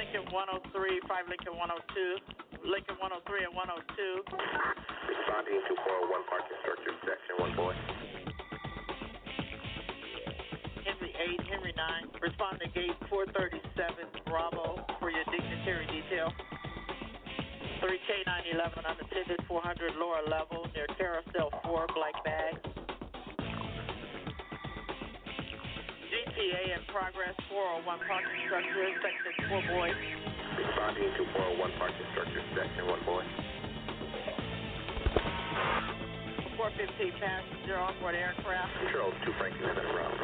Lincoln 103, 5 Lincoln 102, Lincoln 103 and 102. Responding to 401 parking structure, section 1 boy. Henry 8, Henry 9. Respond to gate 437 Bravo for your dignitary detail. 3K 911 unattended 400 lower level near carousel 4 black bag. GTA in progress 401 parking structure section 4 boy. Responding to 401 parking structure, section 1 boy. 415 passenger onboard aircraft. Control 2 Franklin en route.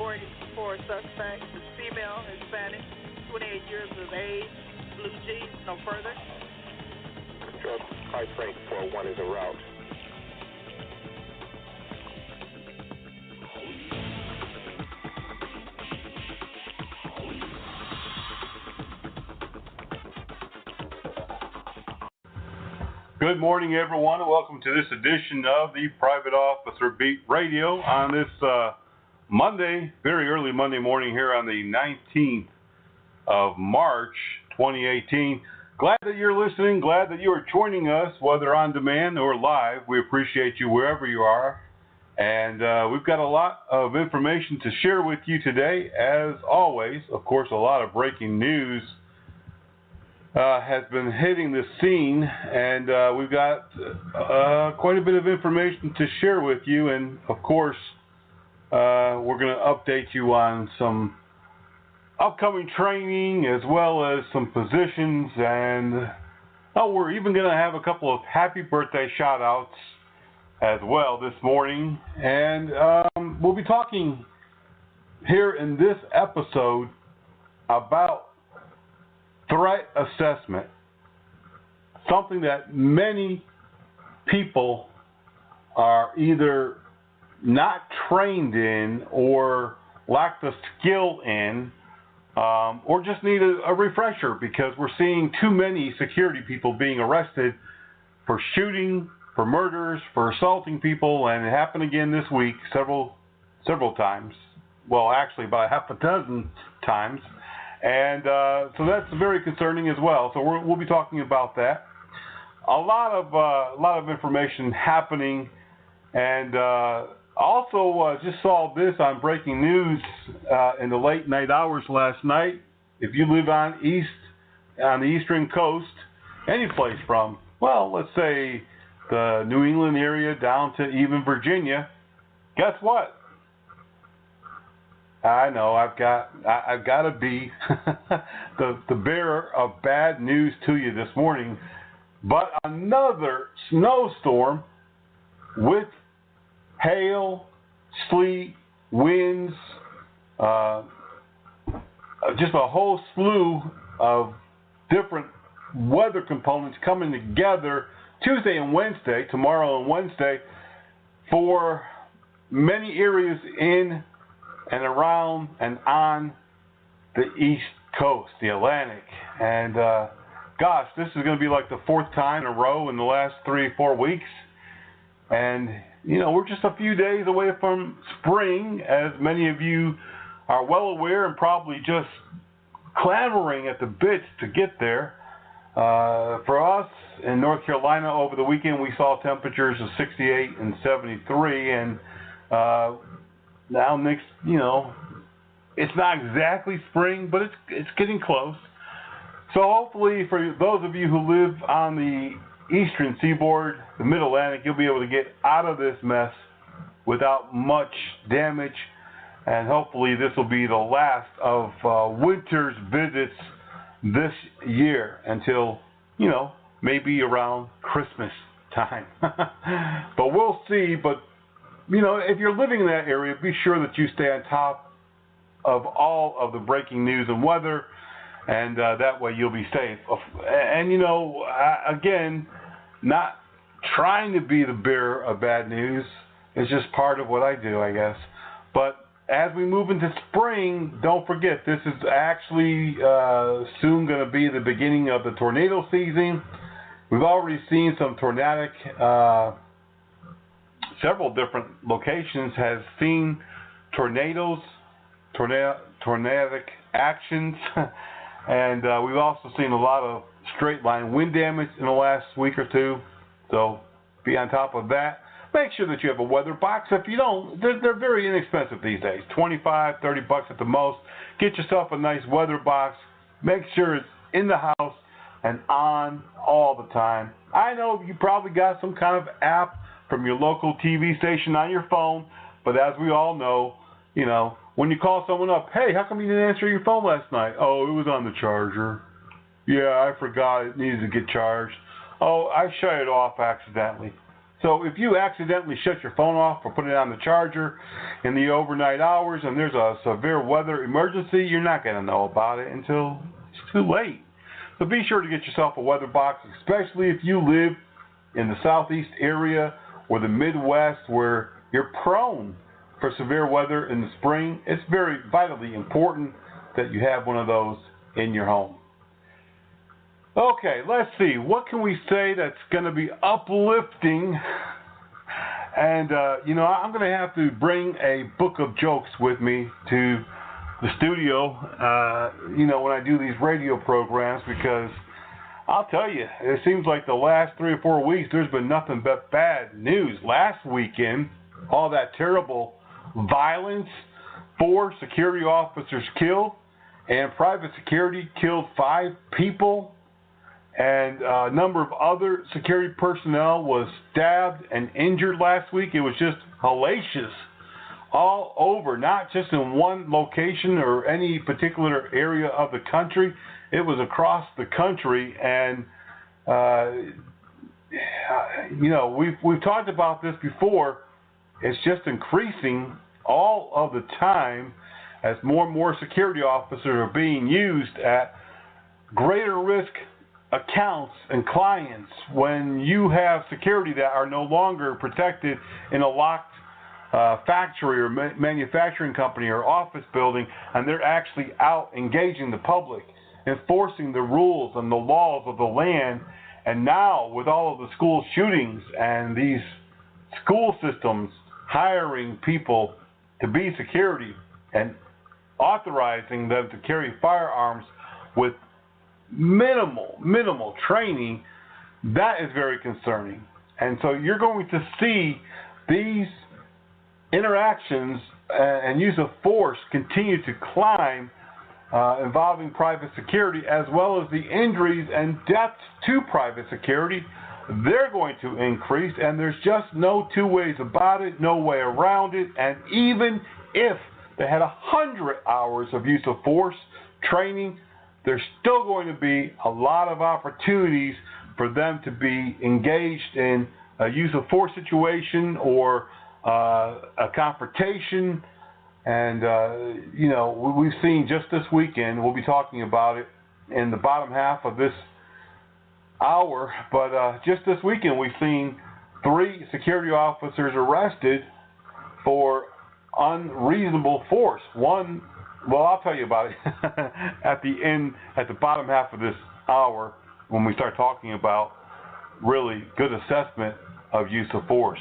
484 suspect is female, Hispanic, 28 years of age, blue jeans, no further. Control 5 Frank 401 is en route. Good morning, everyone, and welcome to this edition of the Private Officer Beat Radio on this Monday, very early Monday morning here on the 19th of March, 2018. Glad that you're listening, glad that you are joining us, whether on demand or live. We appreciate you wherever you are. And we've got a lot of information to share with you today, as always. Of course, a lot of breaking news has been hitting the scene, and we've got quite a bit of information to share with you. And of course, we're going to update you on some upcoming training as well as some positions, and we're even going to have a couple of happy birthday shout outs as well this morning. And we'll be talking here in this episode about threat assessment, something that many people are either not trained in or lack the skill in, or just need a refresher, because we're seeing too many security people being arrested for shooting, for murders, for assaulting people, and it happened again this week several times. Well, actually about half a dozen times. And so that's very concerning as well. So we'll be talking about that. A lot of information happening, and also just saw this on breaking news in the late night hours last night. If you live on the eastern coast, any place from, well, let's say the New England area down to even Virginia, guess what? I know I've got to be the bearer of bad news to you this morning, but another snowstorm with hail, sleet, winds, just a whole slew of different weather components coming together Tuesday and Wednesday, tomorrow and Wednesday, for many areas in and around and on the East Coast, the Atlantic. And gosh, this is going to be like the fourth time in a row in the last 3-4 weeks. And, you know, we're just a few days away from spring, as many of you are well aware, and probably just clamoring at the bits to get there. For us in North Carolina over the weekend, we saw temperatures of 68 and 73, and now next, you know, it's not exactly spring, but it's getting close. So hopefully for those of you who live on the eastern seaboard, the mid-Atlantic, you'll be able to get out of this mess without much damage, and hopefully this will be the last of winter's visits this year until, you know, maybe around Christmas time. But we'll see. But you know, if you're living in that area, be sure that you stay on top of all of the breaking news and weather, and that way you'll be safe. And, you know, again, not trying to be the bearer of bad news. It's just part of what I do, I guess. But as we move into spring, don't forget, this is actually soon going to be the beginning of the tornado season. We've already seen some tornadic several different locations has seen tornadoes tornadic actions, and we've also seen a lot of straight line wind damage in the last week or two. So be on top of that. Make sure that you have a weather box. If you don't, they're very inexpensive these days. $25, $30 at the most. Get yourself a nice weather box. Make sure it's in the house and on all the time. I know you probably got some kind of app from your local TV station on your phone, but as we all know, when you call someone up, hey, how come you didn't answer your phone last night? Oh, it was on the charger. Yeah, I forgot it needed to get charged. Oh, I shut it off accidentally. So if you accidentally shut your phone off or put it on the charger in the overnight hours and there's a severe weather emergency, you're not going to know about it until it's too late. So be sure to get yourself a weather box, especially if you live in the southeast area or the Midwest where you're prone for severe weather in the spring. It's very vitally important that you have one of those in your home. Okay, let's see. What can we say that's going to be uplifting? And, I'm going to have to bring a book of jokes with me to the studio, when I do these radio programs, because I'll tell you, it seems like the last 3 or 4 weeks, there's been nothing but bad news. Last weekend, all that terrible violence, 4 security officers killed, and private security killed 5 people. And a number of other security personnel was stabbed and injured last week. It was just hellacious all over, not just in one location or any particular area of the country. It was across the country. And, we've talked about this before. It's just increasing all of the time as more and more security officers are being used at greater risk accounts and clients. When you have security that are no longer protected in a locked factory or manufacturing company or office building, and they're actually out engaging the public, enforcing the rules and the laws of the land. And now with all of the school shootings and these school systems hiring people to be security and authorizing them to carry firearms with minimal training, that is very concerning. And so you're going to see these interactions and use of force continue to climb involving private security, as well as the injuries and deaths to private security. They're going to increase, and there's just no two ways about it, no way around it. And even if they had 100 hours of use of force training, there's still going to be a lot of opportunities for them to be engaged in a use of force situation or a confrontation. And, we've seen just this weekend, we'll be talking about it in the bottom half of this hour, but just this weekend we've seen 3 security officers arrested for unreasonable force. One, well, I'll tell you about it at the bottom half of this hour when we start talking about really good assessment of use of force.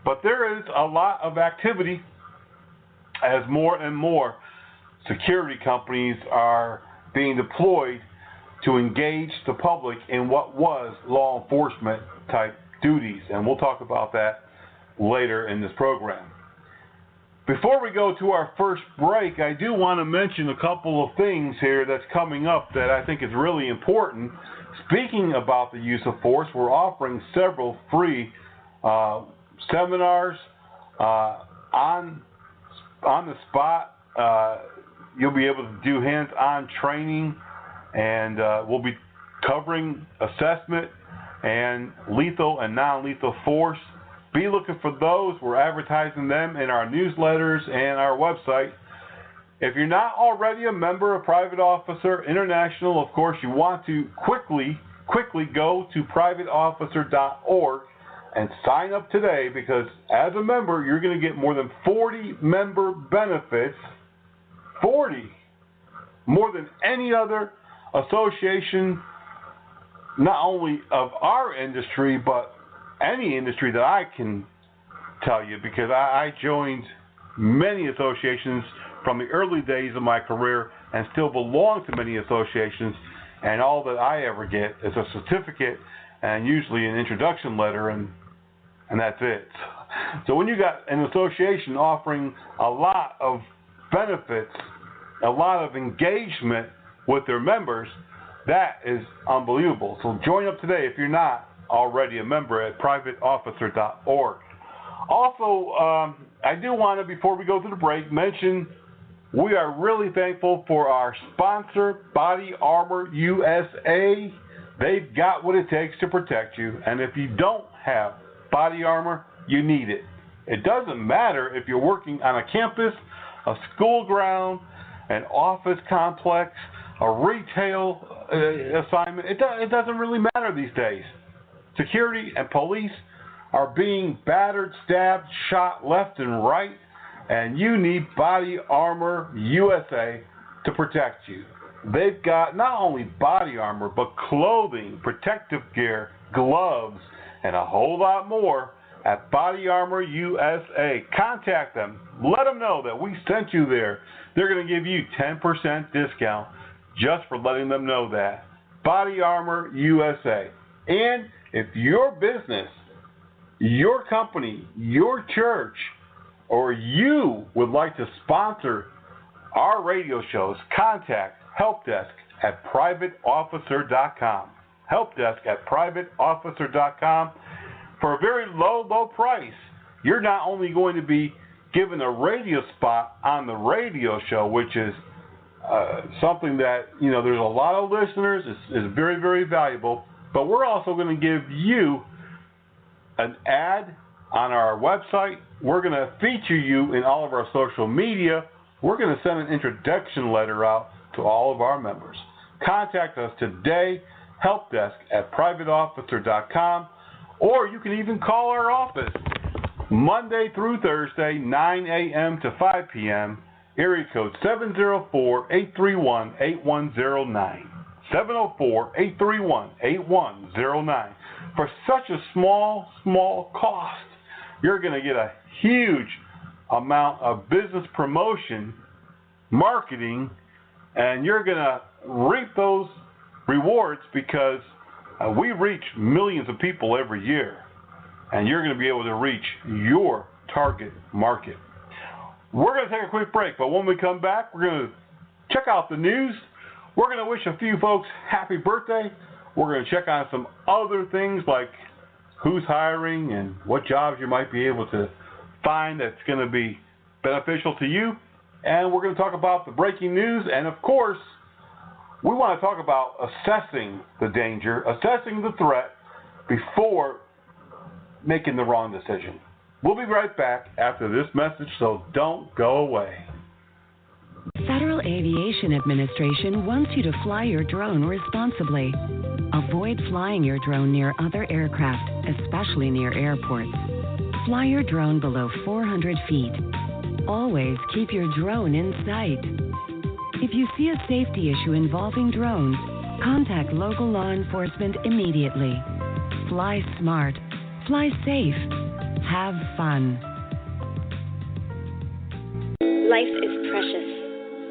But there is a lot of activity as more and more security companies are being deployed to engage the public in what was law enforcement type duties. And we'll talk about that later in this program. Before we go to our first break, I do want to mention a couple of things here that's coming up that I think is really important. Speaking about the use of force, we're offering several free seminars on the spot. You'll be able to do hands-on training, and we'll be covering assessment and lethal and non-lethal force. Be looking for those. We're advertising them in our newsletters and our website. If you're not already a member of Private Officer International, of course, you want to quickly go to privateofficer.org and sign up today, because as a member, you're going to get more than 40 member benefits. 40! More than any other association, not only of our industry, but any industry that I can tell you, because I joined many associations from the early days of my career and still belong to many associations, and all that I ever get is a certificate and usually an introduction letter, and that's it. So when you got an association offering a lot of benefits, a lot of engagement with their members, that is unbelievable. So join up today if you're not already a member at privateofficer.org. Also, I do want to, before we go to the break, mention we are really thankful for our sponsor, Body Armor USA. They've got what it takes to protect you, and if you don't have body armor, you need it. It doesn't matter if you're working on a campus, a school ground, an office complex, a retail assignment. It doesn't really matter these days. Security and police are being battered, stabbed, shot left and right, and you need Body Armor USA to protect you. They've got not only body armor, but clothing, protective gear, gloves, and a whole lot more at Body Armor USA. Contact them. Let them know that we sent you there. They're going to give you 10% discount just for letting them know that. Body Armor USA. And if your business, your company, your church, or you would like to sponsor our radio shows, contact Helpdesk at privateofficer.com. Helpdesk at privateofficer.com. For a very low price, you're not only going to be given a radio spot on the radio show, which is something that, there's a lot of listeners, is very, very valuable, but we're also going to give you an ad on our website. We're going to feature you in all of our social media. We're going to send an introduction letter out to all of our members. Contact us today, helpdesk at privateofficer.com, or you can even call our office Monday through Thursday, 9 a.m. to 5 p.m., area code 704-831-8109. 704-831-8109. For such a small cost, you're going to get a huge amount of business promotion, marketing, and you're going to reap those rewards because we reach millions of people every year, and you're going to be able to reach your target market. We're going to take a quick break, but when we come back, we're going to check out the news. We're going to wish a few folks happy birthday. We're going to check on some other things like who's hiring and what jobs you might be able to find that's going to be beneficial to you. And we're going to talk about the breaking news. And, of course, we want to talk about assessing the danger, assessing the threat before making the wrong decision. We'll be right back after this message, so don't go away. Federal Aviation Administration wants you to fly your drone responsibly. Avoid flying your drone near other aircraft, especially near airports. Fly your drone below 400 feet. Always keep your drone in sight. If you see a safety issue involving drones, contact local law enforcement immediately. Fly smart. Fly safe. Have fun. Life is precious.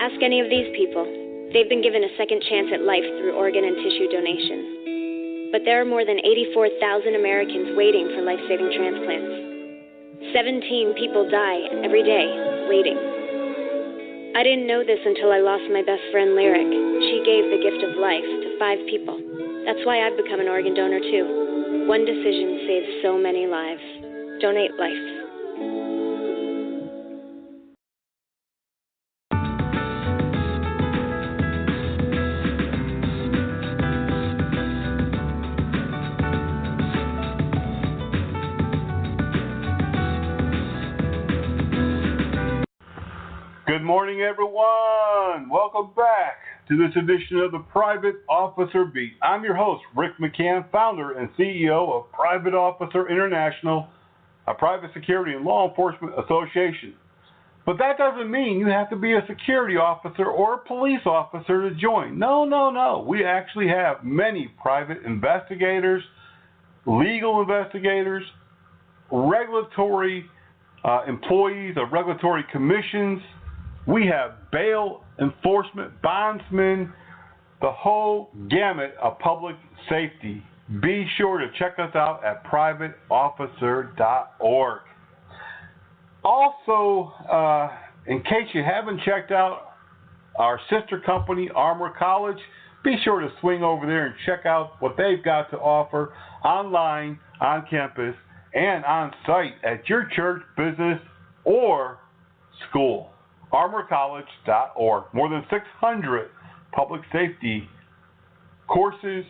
Ask any of these people. They've been given a second chance at life through organ and tissue donation. But there are more than 84,000 Americans waiting for life-saving transplants. 17 people die every day waiting. I didn't know this until I lost my best friend, Lyric. She gave the gift of life to 5 people. That's why I've become an organ donor, too. One decision saves so many lives. Donate life. Good morning, everyone. Welcome back to this edition of the Private Officer Beat. I'm your host, Rick McCann, founder and CEO of Private Officer International, a private security and law enforcement association. But that doesn't mean you have to be a security officer or a police officer to join. No. We actually have many private investigators, legal investigators, regulatory employees of regulatory commissions. We have bail enforcement, bondsmen, the whole gamut of public safety. Be sure to check us out at privateofficer.org. Also, in case you haven't checked out our sister company, Armor College, be sure to swing over there and check out what they've got to offer online, on campus, and on site at your church, business, or school. ArmorCollege.org. More than 600 public safety courses,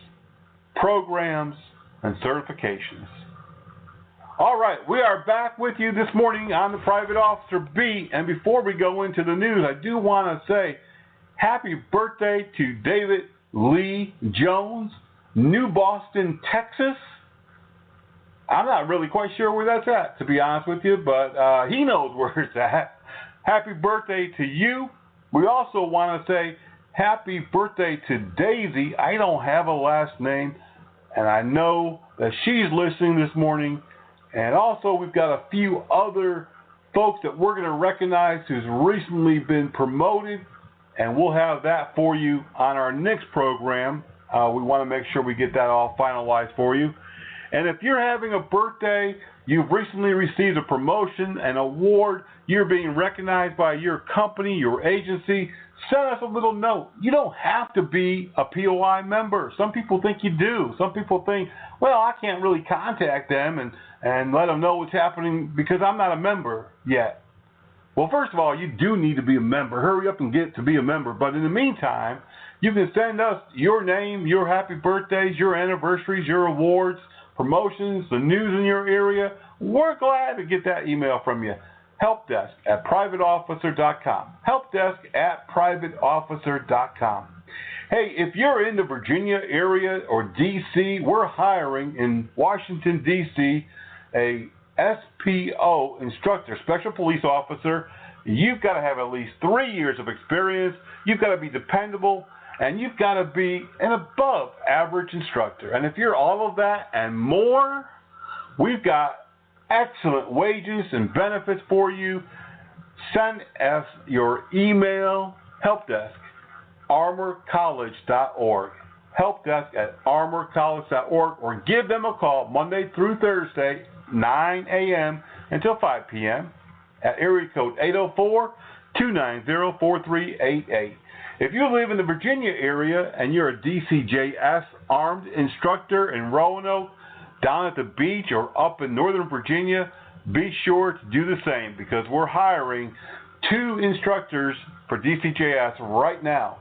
programs, and certifications. All right, we are back with you this morning on the Private Officer Beat. And before we go into the news, I do want to say happy birthday to David Lee Jones, New Boston, Texas. I'm not really quite sure where that's at, to be honest with you, but he knows where it's at. Happy birthday to you. We also want to say happy birthday to Daisy. I don't have a last name, and I know that she's listening this morning. And also, we've got a few other folks that we're going to recognize who's recently been promoted, and we'll have that for you on our next program. We want to make sure we get that all finalized for you. And if you're having a birthday, you've recently received a promotion, an award, you're being recognized by your company, your agency, send us a little note. You don't have to be a POI member. Some people think you do. Some people think, well, I can't really contact them and let them know what's happening because I'm not a member yet. Well, first of all, you do need to be a member. Hurry up and get to be a member. But in the meantime, you can send us your name, your happy birthdays, your anniversaries, your awards, promotions, the news in your area. We're glad to get that email from you. Helpdesk@privateofficer.com. Helpdesk@privateofficer.com. Hey, if you're in the Virginia area or D.C., we're hiring in Washington, D.C., a SPO instructor, special police officer. You've got to have at least 3 years of experience. You've got to be dependable. And you've got to be an above average instructor. And if you're all of that and more, we've got excellent wages and benefits for you. Send us your email, helpdesk@armorcollege.org. Helpdesk@armorcollege.org, or give them a call Monday through Thursday, 9 a.m. until 5 p.m. at area code 804-290-4388. If you live in the Virginia area and you're a DCJS armed instructor in Roanoke, down at the beach, or up in Northern Virginia, be sure to do the same because we're hiring 2 instructors for DCJS right now.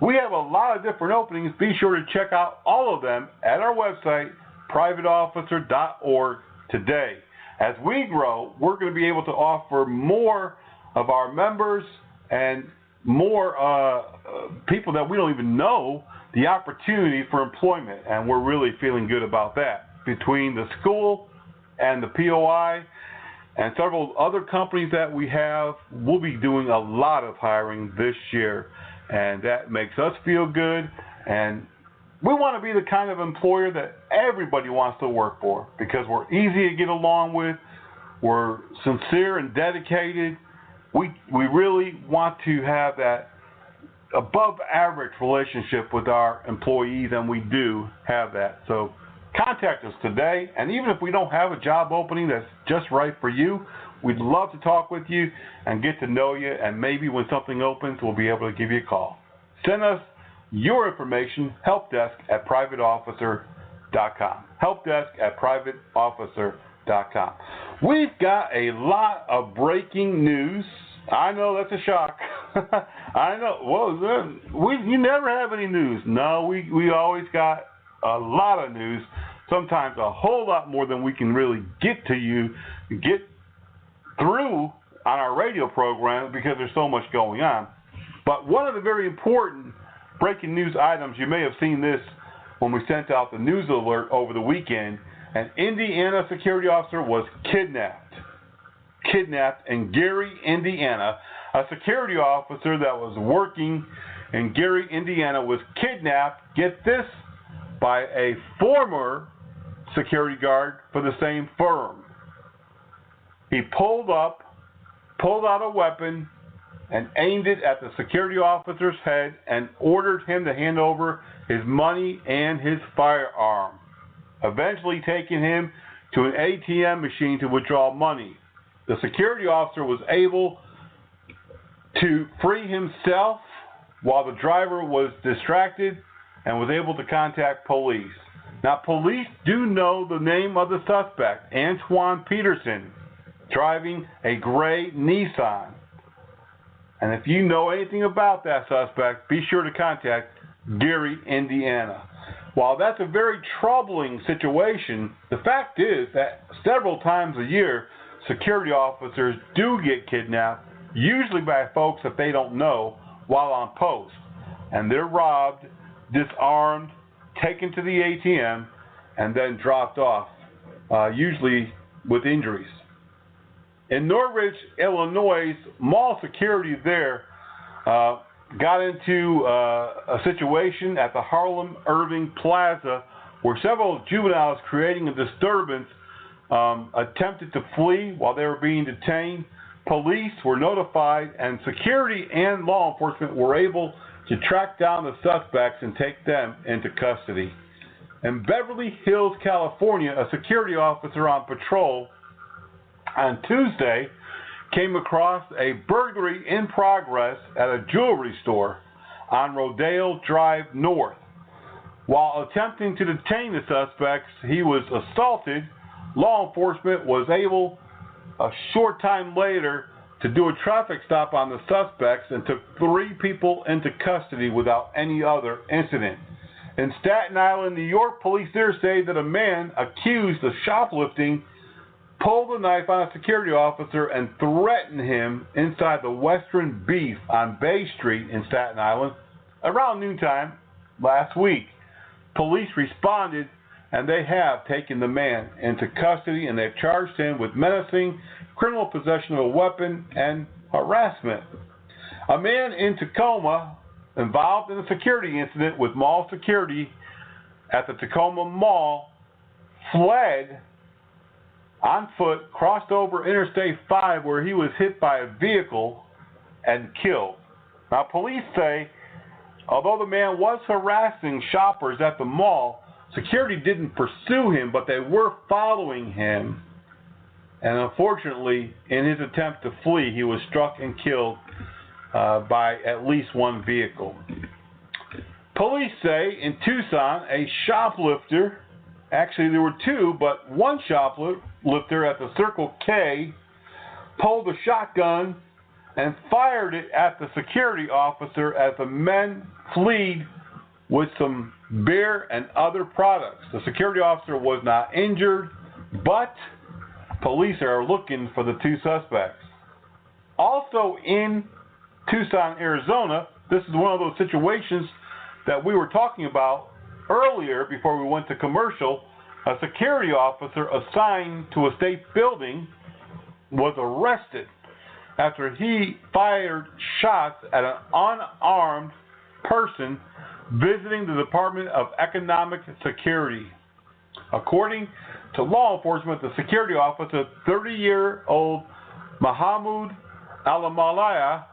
We have a lot of different openings. Be sure to check out all of them at our website, privateofficer.org, today. As we grow, we're going to be able to offer more of our members and more people that we don't even know the opportunity for employment, and we're really feeling good about that. Between the school and the POI and several other companies that we have, we'll be doing a lot of hiring this year, and that makes us feel good. And we want to be the kind of employer that everybody wants to work for because we're easy to get along with, we're sincere and dedicated. We really want to have that above average relationship with our employees, and we do have that. So contact us today, and even if we don't have a job opening that's just right for you, we'd love to talk with you and get to know you, and maybe when something opens, we'll be able to give you a call. Send us your information, helpdesk@privateofficer.com. Helpdesk@privateofficer.com. We've got a lot of breaking news. I know that's a shock. I know. Well, you never have any news. No, we always got a lot of news. Sometimes a whole lot more than we can really get to you, get through on our radio program because there's so much going on. But one of the very important breaking news items, you may have seen this when we sent out the news alert over the weekend. An Indiana security officer was kidnapped in Gary, Indiana. A security officer that was working in Gary, Indiana was kidnapped, get this, by a former security guard for the same firm. He pulled out a weapon and aimed it at the security officer's head and ordered him to hand over his money and his firearm, eventually taking him to an ATM machine to withdraw money. The security officer was able to free himself while the driver was distracted and was able to contact police. Now, police do know the name of the suspect, Antoine Peterson, driving a gray Nissan. And if you know anything about that suspect, be sure to contact Gary, Indiana. While that's a very troubling situation, the fact is that several times a year, security officers do get kidnapped, usually by folks that they don't know, while on post. And they're robbed, disarmed, taken to the ATM, and then dropped off, usually with injuries. In Norridge, Illinois, mall security there got into a situation at the Harlem Irving Plaza where several juveniles creating a disturbance attempted to flee while they were being detained. Police were notified, and security and law enforcement were able to track down the suspects and take them into custody. In Beverly Hills, California, a security officer on patrol on Tuesday came across a burglary in progress at a jewelry store on Rodeo Drive North. While attempting to detain the suspects, he was assaulted. Law enforcement was able, a short time later, to do a traffic stop on the suspects and took 3 people into custody without any other incident. In Staten Island, New York, police there say that a man accused of shoplifting pulled a knife on a security officer and threatened him inside the Western Beef on Bay Street in Staten Island around noontime last week. Police responded, and they have taken the man into custody, and they've charged him with menacing, criminal possession of a weapon, and harassment. A man in Tacoma involved in a security incident with mall security at the Tacoma Mall fled on foot, crossed over Interstate 5 where he was hit by a vehicle and killed. Now, police say, although the man was harassing shoppers at the mall, security didn't pursue him, but they were following him. And unfortunately, in his attempt to flee, he was struck and killed by at least one vehicle. Police say in Tucson, a shoplifter, actually there were 2, but one shoplifter at the Circle K pulled a shotgun and fired it at the security officer as the men fled with some beer and other products. The security officer was not injured, but police are looking for the 2 suspects. Also in Tucson, Arizona, this is one of those situations that we were talking about earlier before we went to commercial. A security officer assigned to a state building was arrested after he fired shots at an unarmed person visiting the Department of Economic Security. According to law enforcement, the security officer, 30-year-old Mahmoud Alamalaya,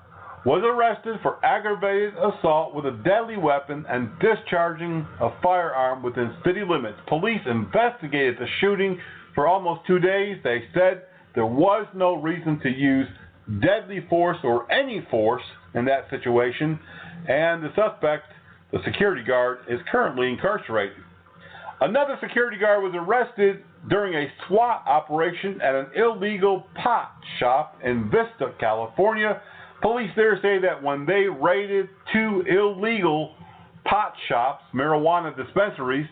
was arrested for aggravated assault with a deadly weapon and discharging a firearm within city limits. Police investigated the shooting for almost 2 days. They said there was no reason to use deadly force or any force in that situation, and the suspect, the security guard, is currently incarcerated. Another security guard was arrested during a SWAT operation at an illegal pot shop in Vista, California. Police there say that when they raided 2 illegal pot shops, marijuana dispensaries,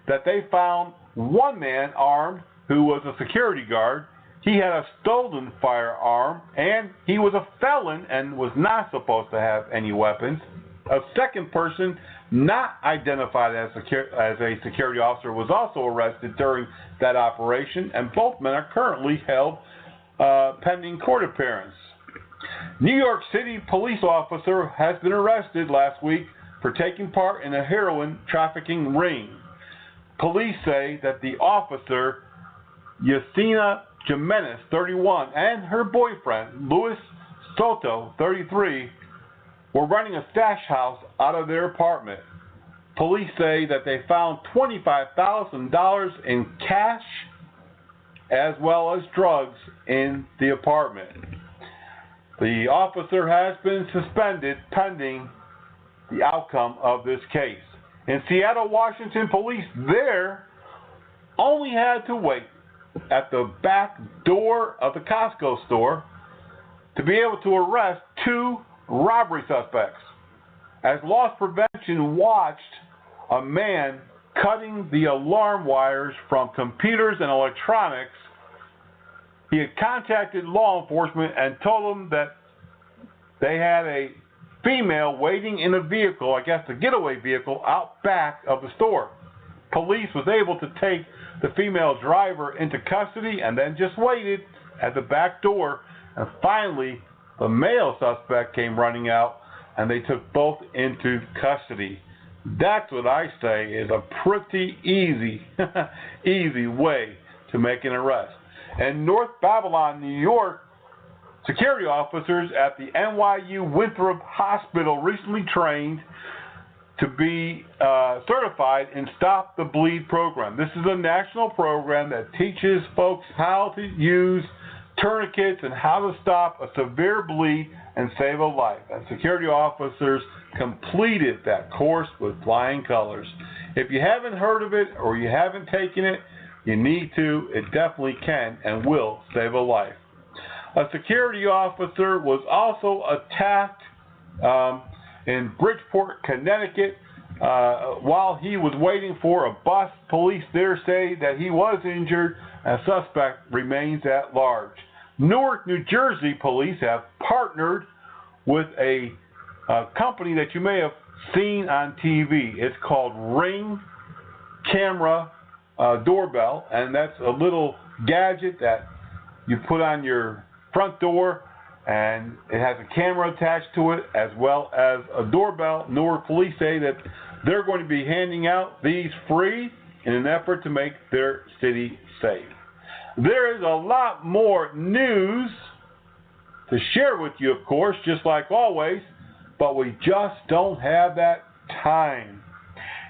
that they found one man armed who was a security guard. He had a stolen firearm, and he was a felon and was not supposed to have any weapons. A second person, not identified as a security officer, was also arrested during that operation, and both men are currently held pending court appearance. New York City police officer has been arrested last week for taking part in a heroin trafficking ring. Police say that the officer, Yasina Jimenez, 31, and her boyfriend, Luis Soto, 33, were running a stash house out of their apartment. Police say that they found $25,000 in cash as well as drugs in the apartment. The officer has been suspended pending the outcome of this case. In Seattle, Washington, police there only had to wait at the back door of the Costco store to be able to arrest 2 robbery suspects. As loss prevention watched a man cutting the alarm wires from computers and electronics, he had contacted law enforcement and told them that they had a female waiting in a vehicle, I guess the getaway vehicle, out back of the store. Police was able to take the female driver into custody and then just waited at the back door, and finally the male suspect came running out and they took both into custody. That's what I say is a pretty easy way to make an arrest. In North Babylon, New York, security officers at the NYU Winthrop Hospital recently trained to be certified in Stop the Bleed program. This is a national program that teaches folks how to use tourniquets and how to stop a severe bleed and save a life. And security officers completed that course with flying colors. If you haven't heard of it or you haven't taken it, you need to. It definitely can and will save a life. A security officer was also attacked in Bridgeport, Connecticut, while he was waiting for a bus. Police there say that he was injured and suspect remains at large. Newark, New Jersey police have partnered with a company that you may have seen on TV. It's called Ring Camera Doorbell, and that's a little gadget that you put on your front door, and it has a camera attached to it as well as a doorbell. Newark police say that they're going to be handing out these free in an effort to make their city safe. There is a lot more news to share with you, of course, just like always, but we just don't have that time.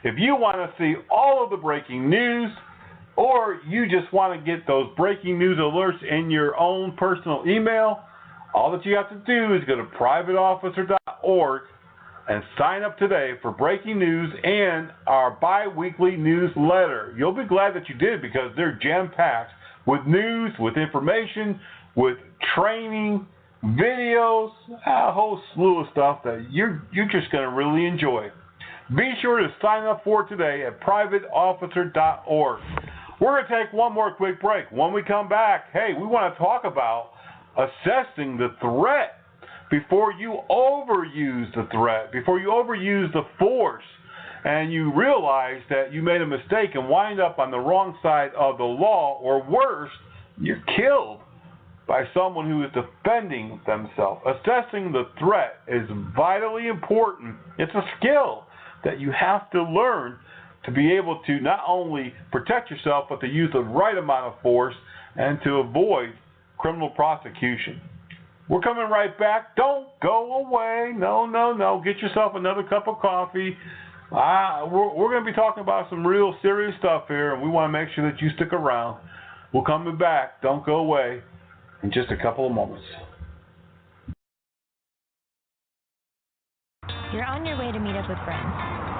If you want to see all of the breaking news, or you just want to get those breaking news alerts in your own personal email, all that you have to do is go to privateofficer.org and sign up today for breaking news and our bi-weekly newsletter. You'll be glad that you did because they're jam-packed with news, with information, with training, videos, a whole slew of stuff that you're just going to really enjoy. Be sure to sign up for today at privateofficer.org. We're going to take one more quick break. When we come back, hey, we want to talk about assessing the threat before you overuse the threat, before you overuse the force, and you realize that you made a mistake and wind up on the wrong side of the law, or worse, you're killed by someone who is defending themselves. Assessing the threat is vitally important. It's a skill that you have to learn to be able to not only protect yourself, but to use the right amount of force and to avoid criminal prosecution. We're coming right back. Don't go away. No. Get yourself another cup of coffee. We're going to be talking about some real serious stuff here, and we want to make sure that you stick around. We're coming back. Don't go away in just a couple of moments. You're on your way to meet up with friends,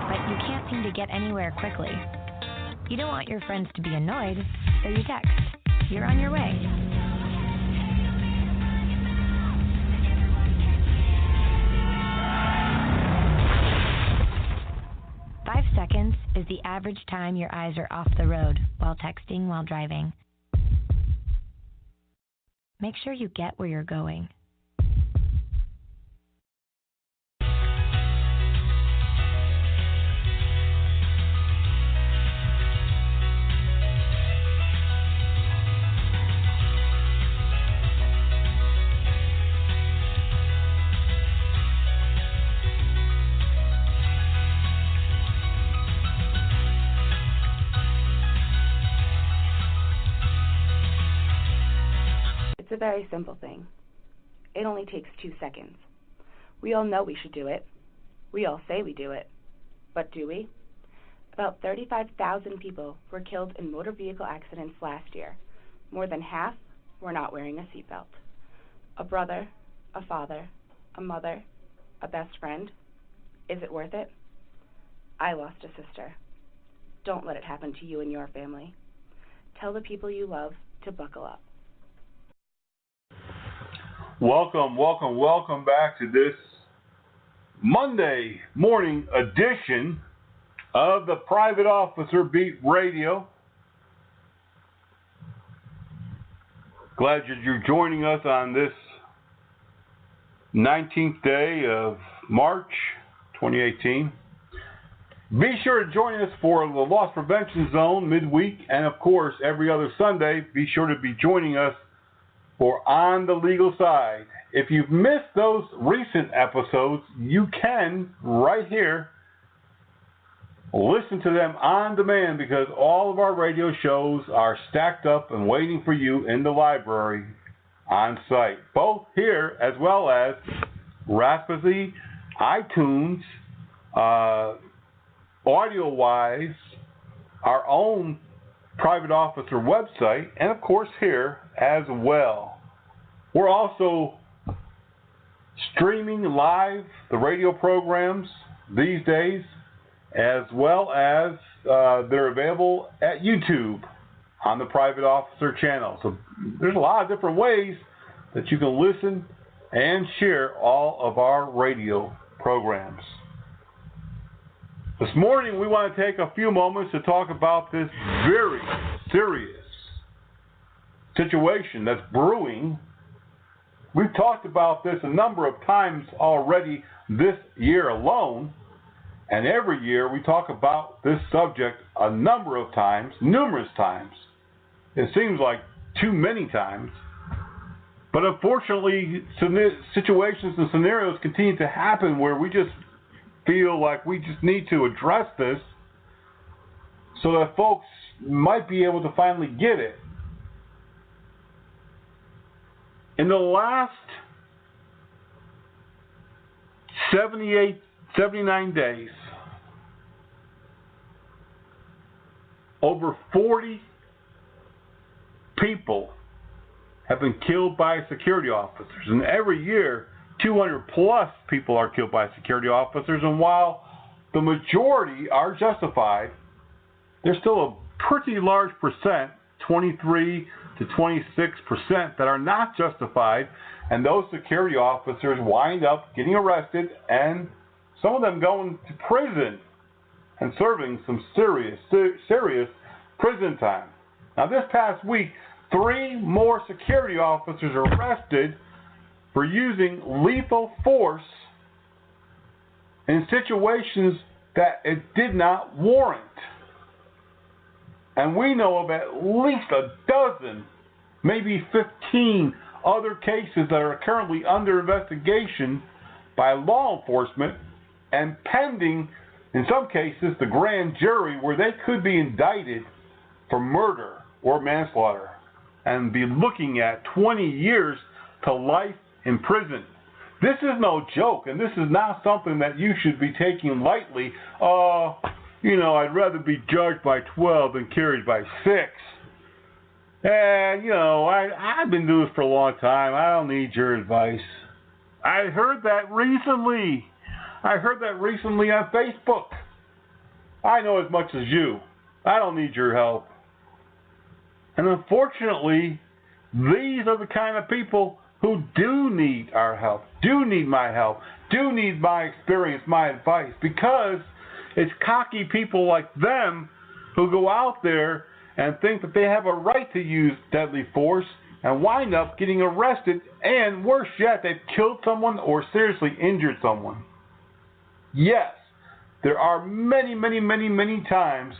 but you can't seem to get anywhere quickly. You don't want your friends to be annoyed, so you text. You're on your way. 5 seconds is the average time your eyes are off the road while texting while driving. Make sure you get where you're going. a very simple thing. It only takes 2 seconds. We all know we should do it. We all say we do it. But do we? About 35,000 people were killed in motor vehicle accidents last year. More than half were not wearing a seatbelt. A brother, a father, a mother, a best friend. Is it worth it? I lost a sister. Don't let it happen to you and your family. Tell the people you love to buckle up. Welcome back to this Monday morning edition of the Private Officer Beat Radio. Glad you're joining us on this 19th day of March 2018. Be sure to join us for the Loss Prevention Zone midweek, and of course, every other Sunday, be sure to be joining us for On the Legal Side. If you've missed those recent episodes, you can, right here, listen to them on demand because all of our radio shows are stacked up and waiting for you in the library on site, both here as well as Rhapsody, iTunes, audio-wise, our own private officer website, and of course here as well. We're also streaming live the radio programs these days, as well as they're available at YouTube on the Private Officer channel. So there's a lot of different ways that you can listen and share all of our radio programs. This morning we want to take a few moments to talk about this very serious situation that's brewing. We've talked about this a number of times already this year alone, and every year we talk about this subject a number of times, numerous times. It seems like too many times. But unfortunately, situations and scenarios continue to happen where we just feel like we just need to address this so that folks might be able to finally get it. In the last 79 days, over 40 people have been killed by security officers. And every year, 200 plus people are killed by security officers. And while the majority are justified, there's still a pretty large percent, 23 to 26%, that are not justified. And those security officers wind up getting arrested, and some of them going to prison and serving some serious prison time. Now, this past week, 3 more security officers are arrested for using lethal force in situations that it did not warrant. And we know of at least a dozen, maybe 15 other cases that are currently under investigation by law enforcement and pending, in some cases, the grand jury, where they could be indicted for murder or manslaughter and be looking at 20 years to life in prison. This is no joke, and this is not something that you should be taking lightly. I'd rather be judged by 12 than carried by 6. I've been doing this for a long time. I don't need your advice. I heard that recently on Facebook. I know as much as you. I don't need your help. And unfortunately, these are the kind of people who do need our help, do need my help, do need my experience, my advice, because it's cocky people like them who go out there and think that they have a right to use deadly force and wind up getting arrested, and worse yet, they've killed someone or seriously injured someone. Yes, there are many, many, many, many times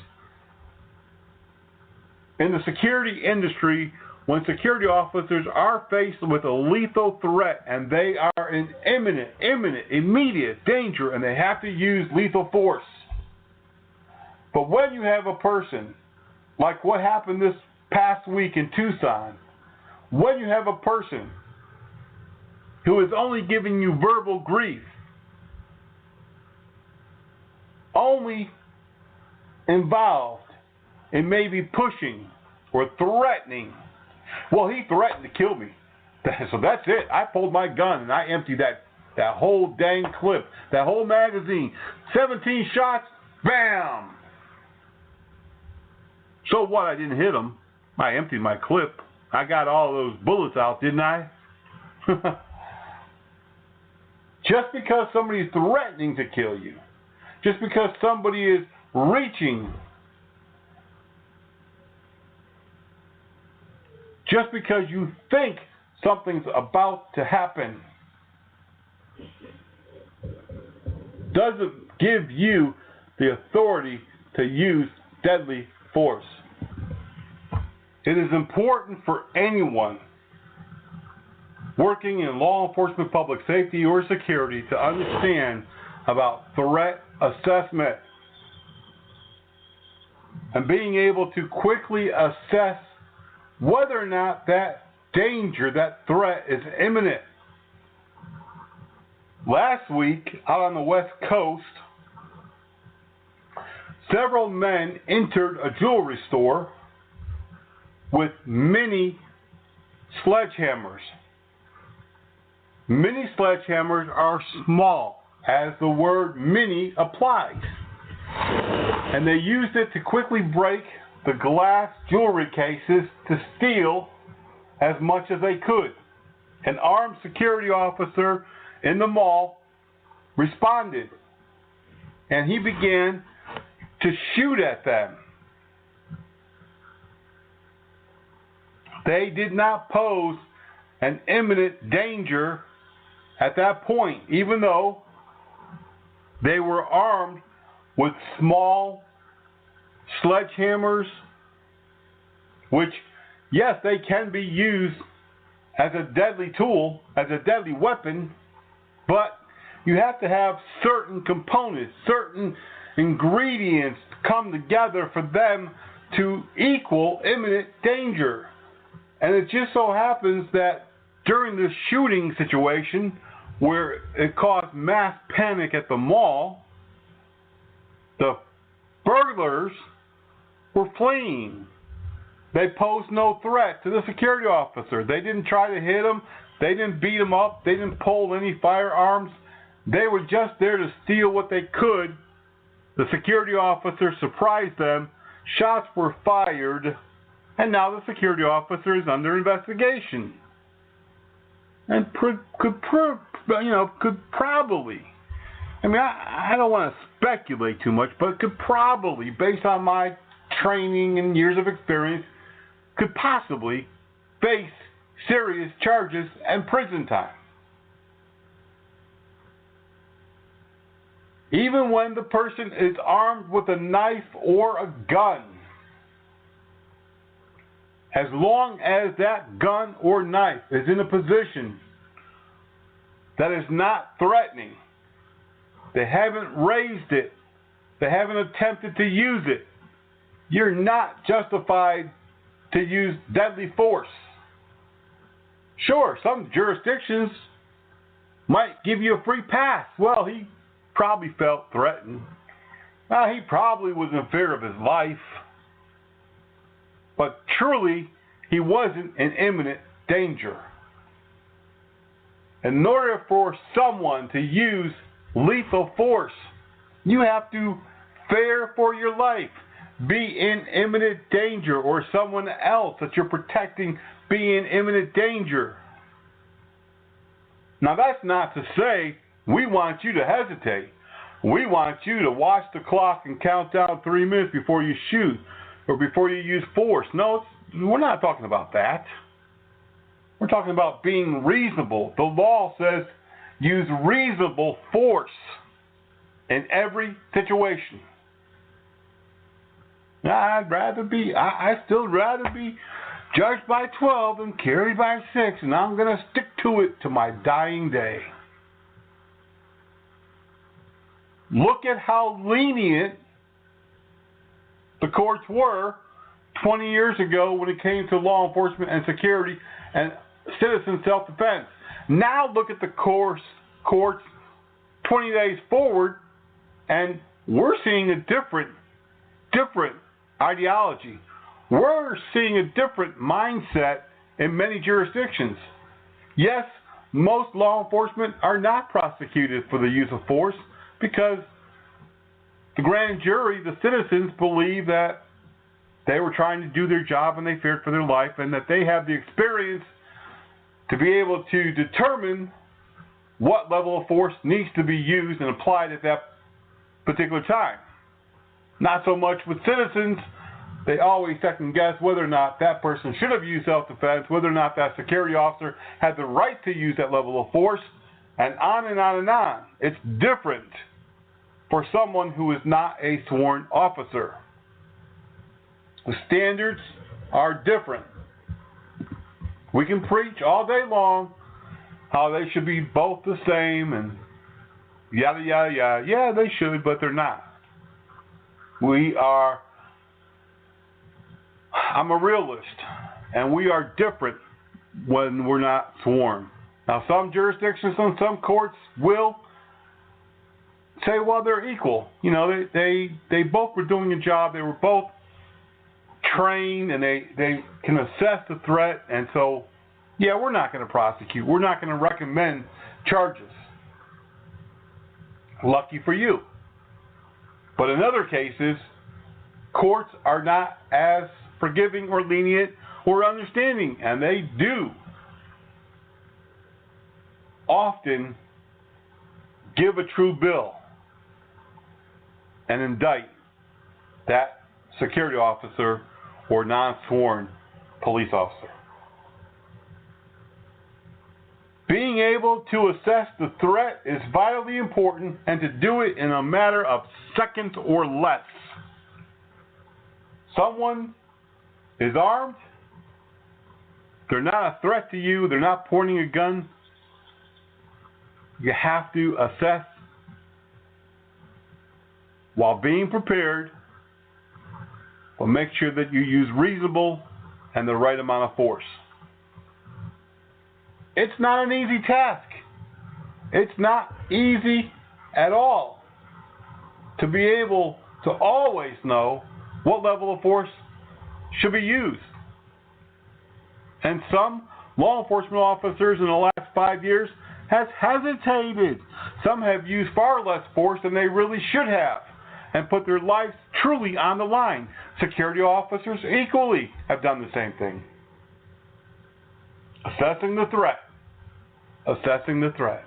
in the security industry when security officers are faced with a lethal threat and they are in imminent, immediate danger, and they have to use lethal force. But when you have a person like what happened this past week in Tucson, when you have a person who is only giving you verbal grief, only involved in maybe pushing or threatening. Well, he threatened to kill me. So that's it. I pulled my gun and I emptied that whole dang clip, that whole magazine. 17 shots, bam! So what? I didn't hit him. I emptied my clip. I got all those bullets out, didn't I? Just because somebody is threatening to kill you, just because somebody is reaching, just because you think something's about to happen, doesn't give you the authority to use deadly force. It is important for anyone working in law enforcement, public safety, or security to understand about threat assessment and being able to quickly assess whether or not that danger, that threat is imminent. Last week, out on the West Coast, several men entered a jewelry store with mini sledgehammers. Mini sledgehammers are small, as the word mini applies. And they used it to quickly break the glass jewelry cases to steal as much as they could. An armed security officer in the mall responded, and he began to shoot at them. They did not pose an imminent danger at that point, even though they were armed with small sledgehammers, which, yes, they can be used as a deadly tool, as a deadly weapon, but you have to have certain components, certain ingredients come together for them to equal imminent danger. And it just so happens that during this shooting situation, where it caused mass panic at the mall, the burglars were fleeing. They posed no threat to the security officer. They didn't try to hit him. They didn't beat him up. They didn't pull any firearms. They were just there to steal what they could. The security officer surprised them. Shots were fired. And now the security officer is under investigation. And could probably, I mean, I don't want to speculate too much, but could probably, based on my training and years of experience, could possibly face serious charges and prison time. Even when the person is armed with a knife or a gun, as long as that gun or knife is in a position that is not threatening, they haven't raised it, they haven't attempted to use it, you're not justified to use deadly force. Sure, some jurisdictions might give you a free pass. Well, he probably felt threatened. He probably was in fear of his life. But truly, he wasn't in imminent danger. In order for someone to use lethal force, you have to fear for your life, be in imminent danger, or someone else that you're protecting be in imminent danger. Now, that's not to say we want you to hesitate. We want you to watch the clock and count down 3 minutes before you shoot or before you use force. No, we're not talking about that. We're talking about being reasonable. The law says use reasonable force in every situation. I still rather be judged by 12 than carried by 6, and I'm going to stick to it to my dying day. Look at how lenient the courts were 20 years ago when it came to law enforcement and security and citizen self-defense. Now look at the courts 20 days forward, and we're seeing a different ideology. We're seeing a different mindset in many jurisdictions. Yes, most law enforcement are not prosecuted for the use of force because the grand jury, the citizens, believe that they were trying to do their job and they feared for their life, and that they have the experience to be able to determine what level of force needs to be used and applied at that particular time. Not so much with citizens. They always second guess whether or not that person should have used self-defense, whether or not that security officer had the right to use that level of force, and on and on and on. It's different for someone who is not a sworn officer. The standards are different. We can preach all day long how they should be both the same and yada, yada, yada. Yeah, they should, but they're not. I'm a realist, and we are different when we're not sworn. Now, some jurisdictions and some courts will say, well, they're equal. You know, they both were doing a job. They were both trained, and they can assess the threat. And so, yeah, we're not going to prosecute. We're not going to recommend charges. Lucky for you. But in other cases, courts are not as forgiving or lenient or understanding, and they do often give a true bill and indict that security officer or non-sworn police officer. Being able to assess the threat is vitally important, and to do it in a matter of seconds or less. Someone is armed. They're not a threat to you. They're not pointing a gun. You have to assess while being prepared, but make sure that you use reasonable and the right amount of force. It's not an easy task. It's not easy at all to be able to always know what level of force should be used. And some law enforcement officers in the last 5 years has hesitated. Some have used far less force than they really should have and put their lives truly on the line. Security officers equally have done the same thing. Assessing the threat. Assessing the threat.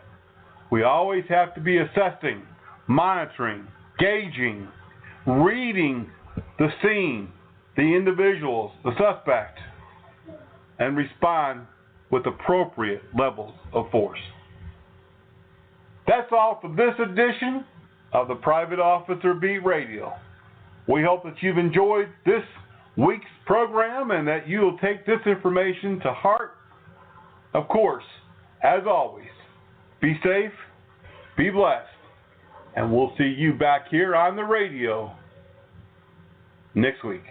We always have to be assessing, monitoring, gauging, reading the scene, the individuals, the suspect, and respond with appropriate levels of force. That's all for this edition of the Private Officer Beat Radio. We hope that you've enjoyed this week's program and that you'll take this information to heart. Of course, as always, be safe, be blessed, and we'll see you back here on the radio next week.